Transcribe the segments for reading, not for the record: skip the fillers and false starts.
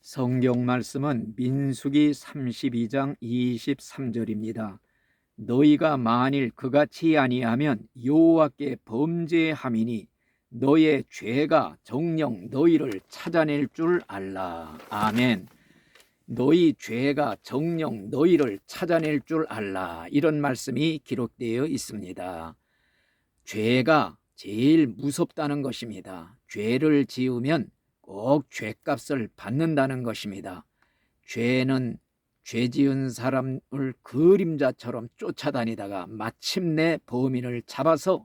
성경 말씀은 민수기 32장 23절입니다. 너희가 만일 그같이 아니하면 여호와께 범죄함이니 너의 죄가 정녕 너희를 찾아낼 줄 알라. 아멘. 너희 죄가 정녕 너희를 찾아낼 줄 알라. 이런 말씀이 기록되어 있습니다. 죄가 제일 무섭다는 것입니다. 죄를 지으면 꼭 죄값을 받는다는 것입니다. 죄는 죄 지은 사람을 그림자처럼 쫓아다니다가 마침내 범인을 잡아서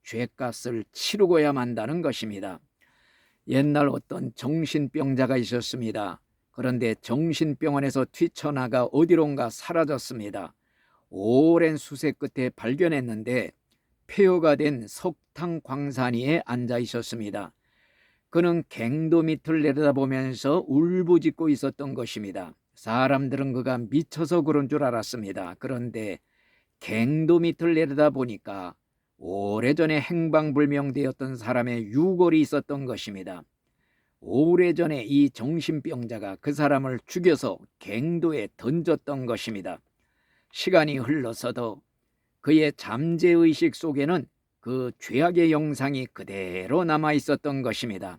죄값을 치르고야 만다는 것입니다. 옛날 어떤 정신병자가 있었습니다. 그런데 정신병원에서 뛰쳐나가 어디론가 사라졌습니다. 오랜 수색 끝에 발견했는데 폐허가 된 석탄 광산 위에 앉아 있었습니다. 그는 갱도 밑을 내려다보면서 울부짖고 있었던 것입니다. 사람들은 그가 미쳐서 그런 줄 알았습니다. 그런데 갱도 밑을 내려다보니까 오래전에 행방불명되었던 사람의 유골이 있었던 것입니다. 오래전에 이 정신병자가 그 사람을 죽여서 갱도에 던졌던 것입니다. 시간이 흘러서도 그의 잠재의식 속에는 그 죄악의 영상이 그대로 남아 있었던 것입니다.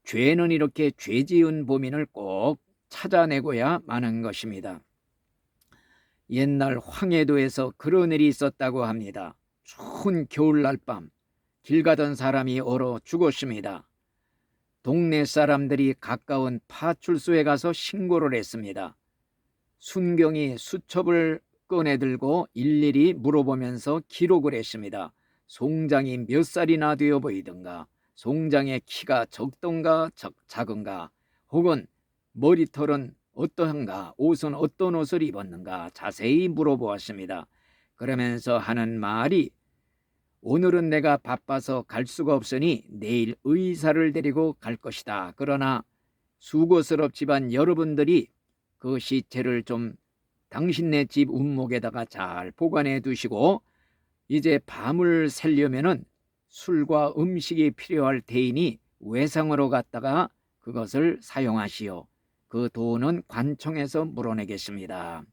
죄는 이렇게 죄 지은 범인을 꼭 찾아내고야 마는 것입니다. 옛날 황해도에서 그런 일이 있었다고 합니다. 추운 겨울날 밤 길 가던 사람이 얼어 죽었습니다. 동네 사람들이 가까운 파출소에 가서 신고를 했습니다. 순경이 수첩을 꺼내들고 일일이 물어보면서 기록을 했습니다. 송장이 몇 살이나 되어 보이던가, 송장의 키가 적던가 작은가, 혹은 머리털은 어떠한가, 옷은 어떤 옷을 입었는가 자세히 물어보았습니다. 그러면서 하는 말이 오늘은 내가 바빠서 갈 수가 없으니 내일 의사를 데리고 갈 것이다. 그러나 수고스럽지만 여러분들이 그 시체를 좀 당신네 집 운목에다가 잘 보관해 두시고 이제 밤을 새려면은 술과 음식이 필요할 테이니 외상으로 갔다가 그것을 사용하시오. 그 돈은 관청에서 물어내겠습니다.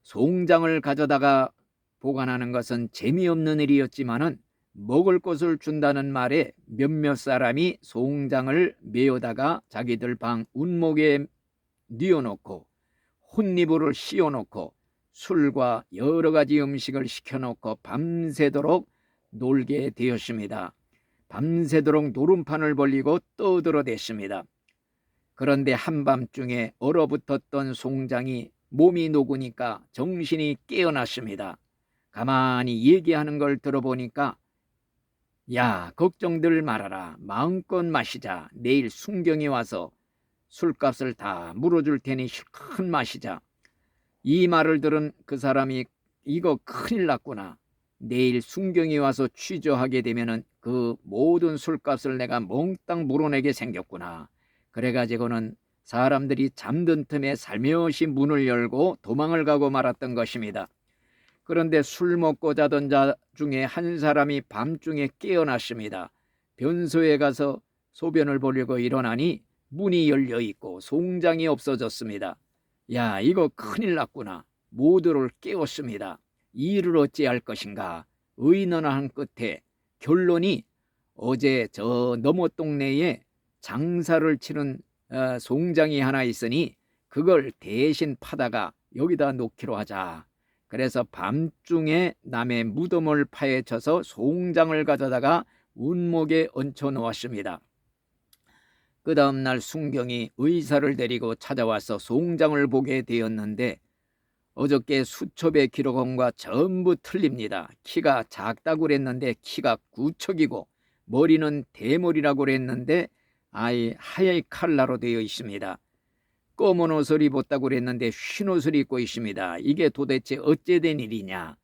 송장을 가져다가 보관하는 것은 재미없는 일이었지만은 먹을 것을 준다는 말에 몇몇 사람이 송장을 메어다가 자기들 방 운목에 뉘어놓고 혼니부를 씌워놓고 술과 여러 가지 음식을 시켜놓고 밤새도록 놀게 되었습니다. 밤새도록 노름판을 벌리고 떠들어댔습니다. 그런데 한밤중에 얼어붙었던 송장이 몸이 녹으니까 정신이 깨어났습니다. 가만히 얘기하는 걸 들어보니까 야, 걱정들 말아라. 마음껏 마시자. 내일 순경이 와서 술값을 다 물어줄 테니 실컷 마시자. 이 말을 들은 그 사람이 이거 큰일 났구나. 내일 순경이 와서 취조하게 되면은 그 모든 술값을 내가 몽땅 물어내게 생겼구나. 그래가지고는 사람들이 잠든 틈에 살며시 문을 열고 도망을 가고 말았던 것입니다. 그런데 술 먹고 자던 자 중에 한 사람이 밤중에 깨어났습니다. 변소에 가서 소변을 보려고 일어나니 문이 열려 있고 송장이 없어졌습니다. 야, 이거 큰일 났구나. 모두를 깨웠습니다. 이 일을 어찌할 것인가. 의논한 끝에 결론이 어제 저 너머 동네에 장사를 치는 송장이 하나 있으니 그걸 대신 파다가 여기다 놓기로 하자. 그래서 밤중에 남의 무덤을 파헤쳐서 송장을 가져다가 운목에 얹혀 놓았습니다. 그 다음날 순경이 의사를 데리고 찾아와서 송장을 보게 되었는데 어저께 수첩의 기록원과 전부 틀립니다. 키가 작다고 그랬는데 키가 구척이고 머리는 대머리라고 그랬는데 아예 하얀 칼라로 되어 있습니다. 검은 옷을 입었다고 그랬는데 흰 옷을 입고 있습니다. 이게 도대체 어째 된 일이냐.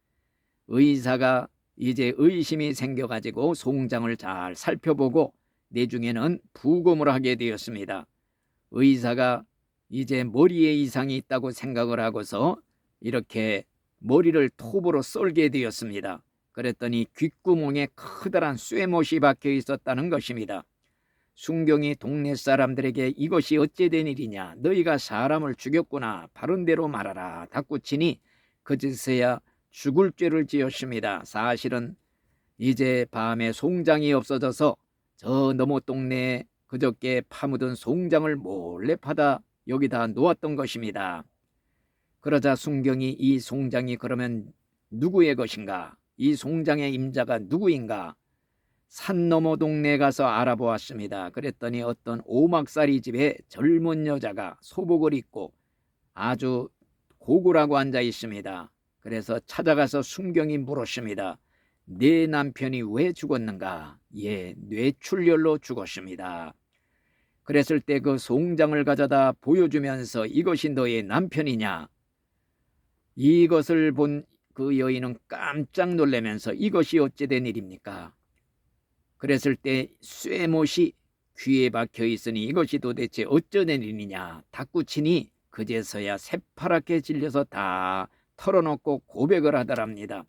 의사가 이제 의심이 생겨가지고 송장을 잘 살펴보고 내중에는 부검을 하게 되었습니다. 의사가 이제 머리에 이상이 있다고 생각을 하고서 이렇게 머리를 톱으로 썰게 되었습니다. 그랬더니 귓구멍에 커다란 쇠못이 박혀 있었다는 것입니다. 순경이 동네 사람들에게 이것이 어찌 된 일이냐, 너희가 사람을 죽였구나, 바른 대로 말하라 닥구치니 그제서야 죽을 죄를 지었습니다. 사실은 이제 밤에 송장이 없어져서 저 너머 동네에 그저께 파묻은 송장을 몰래 파다 여기다 놓았던 것입니다. 그러자 순경이 이 송장이 그러면 누구의 것인가? 이 송장의 임자가 누구인가? 산 너머 동네에 가서 알아보았습니다. 그랬더니 어떤 오막살이 집에 젊은 여자가 소복을 입고 아주 고구라고 앉아 있습니다. 그래서 찾아가서 순경이 물었습니다. 내 남편이 왜 죽었는가? 예, 뇌출혈로 죽었습니다. 그랬을 때 그 송장을 가져다 보여주면서 이것이 너의 남편이냐? 이것을 본 그 여인은 깜짝 놀라면서 이것이 어찌 된 일입니까? 그랬을 때 쇠못이 귀에 박혀 있으니 이것이 도대체 어쩌된 일이냐? 닥구치니 그제서야 새파랗게 질려서 다 털어놓고 고백을 하더랍니다.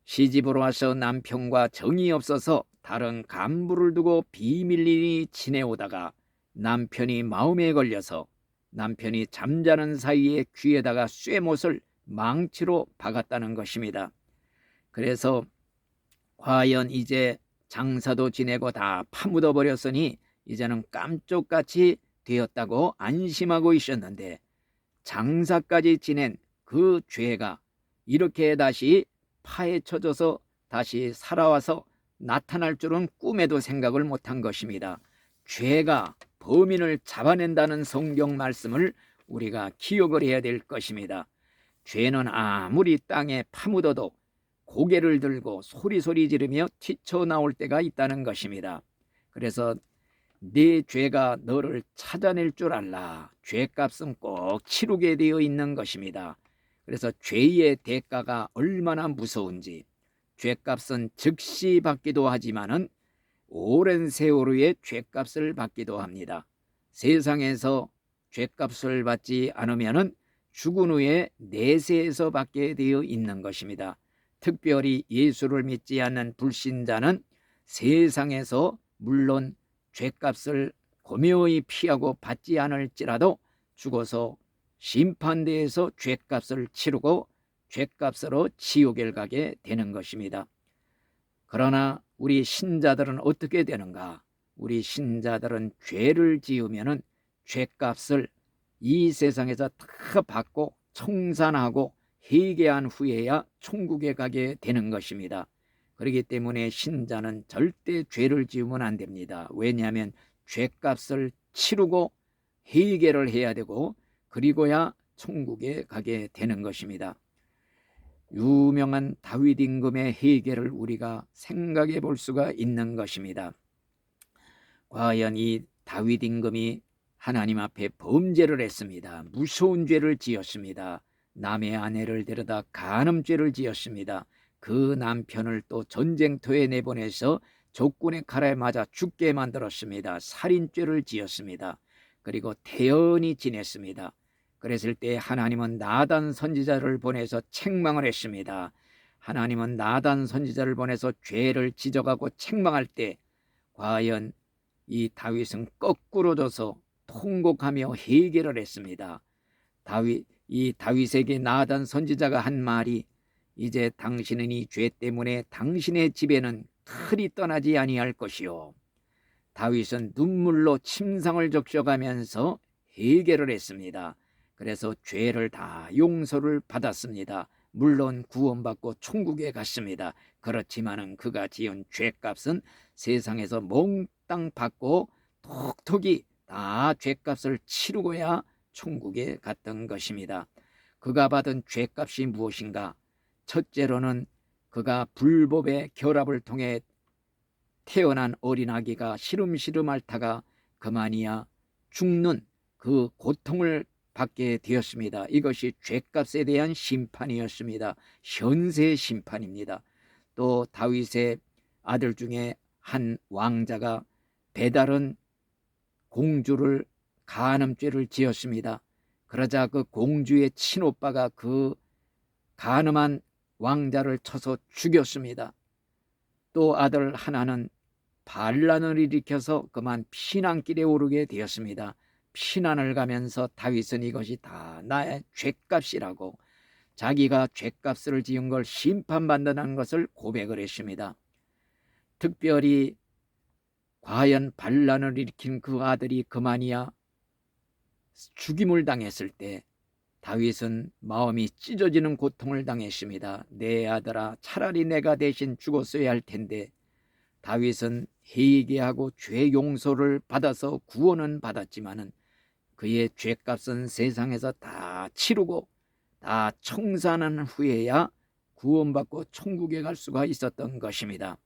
시집으로 와서 남편과 정이 없어서 다른 간부를 두고 비밀리에 지내오다가 남편이 마음에 걸려서 남편이 잠자는 사이에 귀에다가 쇠못을 망치로 박았다는 것입니다. 그래서 과연 이제 장사도 지내고 다 파묻어 버렸으니 이제는 깜쪽같이 되었다고 안심하고 있었는데 장사까지 지낸 그 죄가 이렇게 다시 파헤쳐져서 다시 살아와서 나타날 줄은 꿈에도 생각을 못한 것입니다. 죄가 범인을 잡아낸다는 성경 말씀을 우리가 기억을 해야 될 것입니다. 죄는 아무리 땅에 파묻어도 고개를 들고 소리소리 지르며 튀쳐나올 때가 있다는 것입니다. 그래서 네 죄가 너를 찾아낼 줄 알라. 죄값은 꼭 치르게 되어 있는 것입니다. 그래서 죄의 대가가 얼마나 무서운지, 죄값은 즉시 받기도 하지만은 오랜 세월 후에 죄값을 받기도 합니다. 세상에서 죄값을 받지 않으면은 죽은 후에 내세에서 받게 되어 있는 것입니다. 특별히 예수를 믿지 않는 불신자는 세상에서 물론 죄값을 고묘히 피하고 받지 않을지라도 죽어서 심판대에서 죄값을 치르고 죄값으로 지옥에 가게 되는 것입니다. 그러나 우리 신자들은 어떻게 되는가? 우리 신자들은 죄를 지으면은 죄값을 이 세상에서 다 받고 청산하고 회개한 후에야 천국에 가게 되는 것입니다. 그렇기 때문에 신자는 절대 죄를 지으면 안 됩니다. 왜냐하면 죄값을 치르고 회개를 해야 되고 그리고야 천국에 가게 되는 것입니다. 유명한 다윗 임금의 회개를 우리가 생각해 볼 수가 있는 것입니다. 과연 이 다윗 임금이 하나님 앞에 범죄를 했습니다. 무서운 죄를 지었습니다. 남의 아내를 데려다 간음죄를 지었습니다. 그 남편을 또 전쟁터에 내보내서 적군의 칼에 맞아 죽게 만들었습니다. 살인죄를 지었습니다. 그리고 태연히 지냈습니다. 그랬을 때 하나님은 나단 선지자를 보내서 책망을 했습니다. 하나님은 나단 선지자를 보내서 죄를 지적하고 책망할 때 과연 이 다윗은 거꾸로 져서 통곡하며 회개를 했습니다. 이 다윗에게 나단 선지자가 한 말이 이제 당신은 이 죄 때문에 당신의 집에는 칼이 떠나지 아니할 것이요. 다윗은 눈물로 침상을 적셔가면서 회개를 했습니다. 그래서 죄를 다 용서를 받았습니다. 물론 구원받고 천국에 갔습니다. 그렇지만은 그가 지은 죄값은 세상에서 몽땅 받고 톡톡이 다 죄값을 치르고야 천국에 갔던 것입니다. 그가 받은 죄값이 무엇인가? 첫째로는 그가 불법의 결합을 통해 태어난 어린아기가 시름시름 앓다가 그만이야 죽는 그 고통을 받게 되었습니다. 이것이 죄값에 대한 심판이었습니다. 현세 심판입니다. 또 다윗의 아들 중에 한 왕자가 배다른 공주를 간음죄를 지었습니다. 그러자 그 공주의 친오빠가 그 간음한 왕자를 쳐서 죽였습니다. 또 아들 하나는 반란을 일으켜서 그만 피난길에 오르게 되었습니다. 피난을 가면서 다윗은 이것이 다 나의 죄값이라고 자기가 죄값을 지은 걸 심판받는다는 것을 고백을 했습니다. 특별히 과연 반란을 일으킨 그 아들이 그만이야 죽임을 당했을 때 다윗은 마음이 찢어지는 고통을 당했습니다. 내 아들아, 차라리 내가 대신 죽었어야 할 텐데. 다윗은 회개하고 죄 용서를 받아서 구원은 받았지만은 그의 죄값은 세상에서 다 치르고 다 청산한 후에야 구원받고 천국에 갈 수가 있었던 것입니다.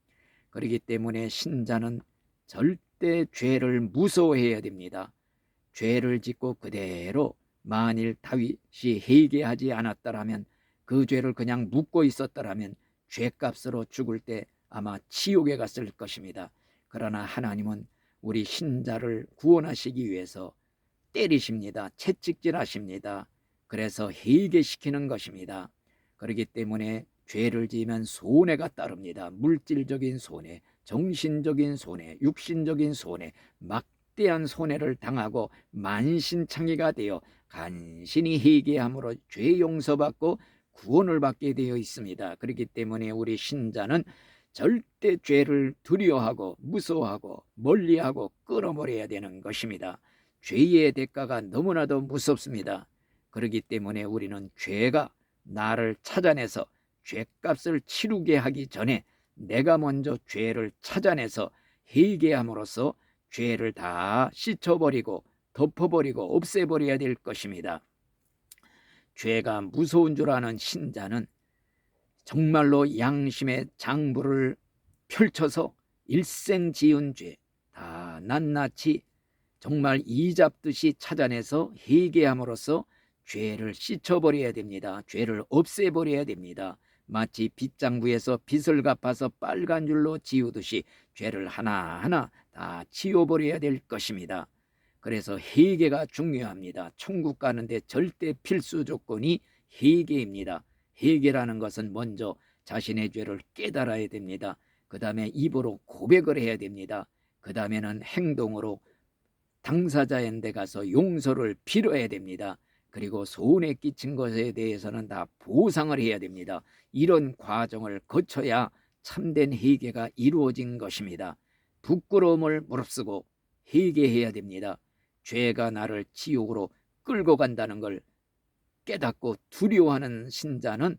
그렇기 때문에 신자는 절대 죄를 무서워해야 됩니다. 죄를 짓고 그대로 만일 다윗이 회개하지 않았더라면, 그 죄를 그냥 묻고 있었더라면 죄값으로 죽을 때 아마 지옥에 갔을 것입니다. 그러나 하나님은 우리 신자를 구원하시기 위해서 때리십니다. 채찍질하십니다. 그래서 회개시키는 것입니다. 그렇기 때문에 죄를 지으면 손해가 따릅니다. 물질적인 손해, 정신적인 손해, 육신적인 손해, 막대한 손해를 당하고 만신창이가 되어 간신히 회개함으로 죄 용서받고 구원을 받게 되어 있습니다. 그렇기 때문에 우리 신자는 절대 죄를 두려워하고 무서워하고 멀리하고 끊어버려야 되는 것입니다. 죄의 대가가 너무나도 무섭습니다. 그렇기 때문에 우리는 죄가 나를 찾아내서 죄값을 치르게 하기 전에 내가 먼저 죄를 찾아내서 회개함으로써 죄를 다 씻어버리고 덮어버리고 없애버려야 될 것입니다. 죄가 무서운 줄 아는 신자는 정말로 양심의 장부를 펼쳐서 일생 지은 죄 다 낱낱이 정말 이잡듯이 찾아내서 회개함으로써 죄를 씻어버려야 됩니다. 죄를 없애버려야 됩니다. 마치 빗장구에서 빗을 갚아서 빨간 줄로 지우듯이 죄를 하나하나 다 지워버려야 될 것입니다. 그래서 회개가 중요합니다. 천국 가는데 절대 필수 조건이 회개입니다. 회개라는 것은 먼저 자신의 죄를 깨달아야 됩니다. 그 다음에 입으로 고백을 해야 됩니다. 그 다음에는 행동으로 당사자인데 가서 용서를 빌어야 됩니다. 그리고 손해 끼친 것에 대해서는 다 보상을 해야 됩니다. 이런 과정을 거쳐야 참된 회개가 이루어진 것입니다. 부끄러움을 무릅쓰고 회개해야 됩니다. 죄가 나를 지옥으로 끌고 간다는 걸 깨닫고 두려워하는 신자는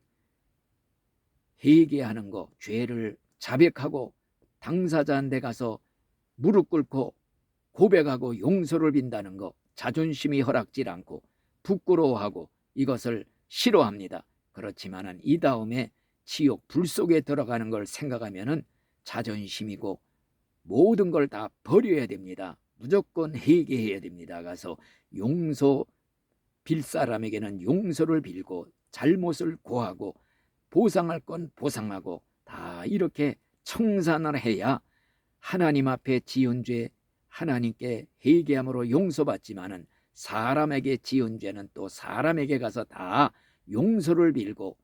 회개하는 거, 죄를 자백하고 당사자한테 가서 무릎 꿇고 고백하고 용서를 빈다는 거, 자존심이 허락질 않고 부끄러워하고 이것을 싫어합니다. 그렇지만은 이 다음에 지옥 불 속에 들어가는 걸 생각하면은 자존심이고 모든 걸 다 버려야 됩니다. 무조건 회개해야 됩니다. 가서 용서 빌 사람에게는 용서를 빌고 잘못을 고하고 보상할 건 보상하고 다 이렇게 청산을 해야 하나님 앞에 지은 죄 하나님께 회개함으로 용서받지만은 사람에게 지은 죄는 또 사람에게 가서 다 용서를 빌고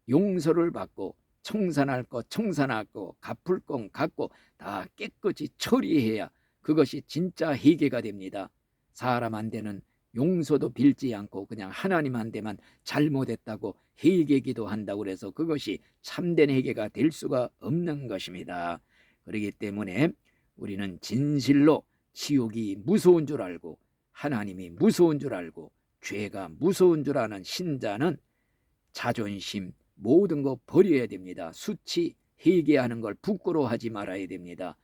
용서를 받고 청산할 것 청산하고 갚을 건 갚고 다 깨끗이 처리해야 그것이 진짜 회개가 됩니다. 사람한테는 용서도 빌지 않고 그냥 하나님한테만 잘못했다고 회개기도 한다고 해서 그것이 참된 회개가 될 수가 없는 것입니다. 그렇기 때문에 우리는 진실로 지옥이 무서운 줄 알고 하나님이 무서운 줄 알고 죄가 무서운 줄 아는 신자는 자존심 모든 거 버려야 됩니다. 수치 회개하는 걸 부끄러워하지 말아야 됩니다.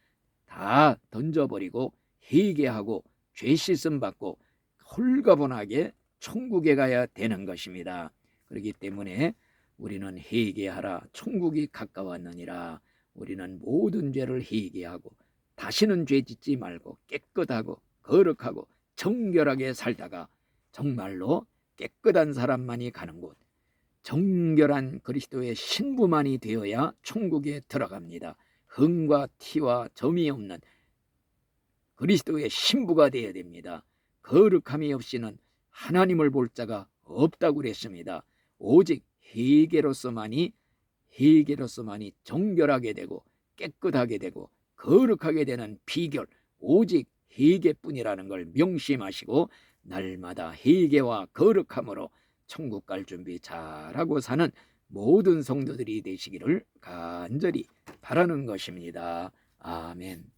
다 던져버리고 회개하고 죄 씻음 받고 홀가분하게 천국에 가야 되는 것입니다. 그렇기 때문에 우리는 회개하라 천국이 가까웠느니라. 우리는 모든 죄를 회개하고 다시는 죄 짓지 말고 깨끗하고 거룩하고 정결하게 살다가 정말로 깨끗한 사람만이 가는 곳 정결한 그리스도의 신부만이 되어야 천국에 들어갑니다. 흠과 티와 점이 없는 그리스도의 신부가 되어야 됩니다. 거룩함이 없이는 하나님을 볼 자가 없다고 그랬습니다. 오직 회개로서만이 정결하게 되고 깨끗하게 되고 거룩하게 되는 비결 오직 회개뿐이라는 걸 명심하시고 날마다 회개와 거룩함으로 천국 갈 준비 잘하고 사는 모든 성도들이 되시기를 간절히 바라는 것입니다. 아멘.